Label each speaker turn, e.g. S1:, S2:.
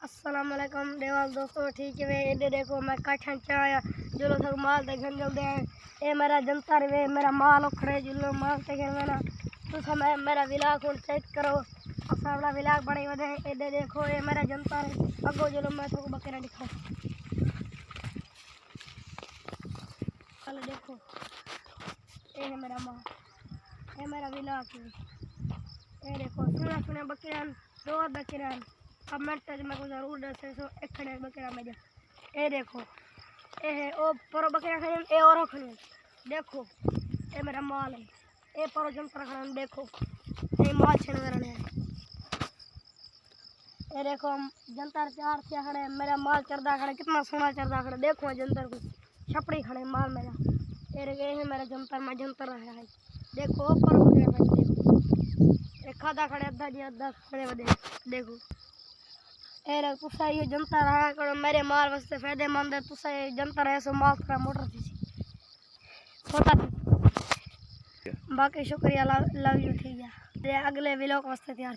S1: अस्सलाम वालेकुम देवाल दोस्तों ठीक है ये देखो मैं काठन चाया जो लोग माल दे गंजल दे ये मेरा जनता रे मेरा माल उखड़े जुलो माल ते मेरा तो समय मेरा विलाग को चेक करो सावला विलाग बड़े वदे ये देखो ये मेरा जनता रे अगो जुलो मैं तो बकरा दिखाओ चलो देखो ये है मेरा माल ये मेरा विलाग ये देखो सुना सुना बकरा दो बकरा अब मैं तज में को जरूर दसे सो एक खड़े बकरा में ये देखो ये है ओ परो बकरा खड़े ए और खड़े देखो ये मेरा माल है ये परो जंतर खड़े देखो ये माल छन मेरा ने ये देखो जंतर चार से खड़े मेरा माल चरदा खड़े कितना सोना चरदा खड़े देखो जंतर को छपड़ी खड़े माल मेरा ये है मेरा जंतर में जंतर है देखो परो बकरा खड़े देखो एक खादा खड़े अद्धा जी अद्धा खड़े देखो ए तुसा ये जनता रहा करो मेरे माल वास्ते फायदेमंद है तुसा ये जनता रहे सो माल थोड़ा मोटर थी छोटा बाकी शुक्रिया लव यू ठीक है अगले व्लॉग वास्ते तैयार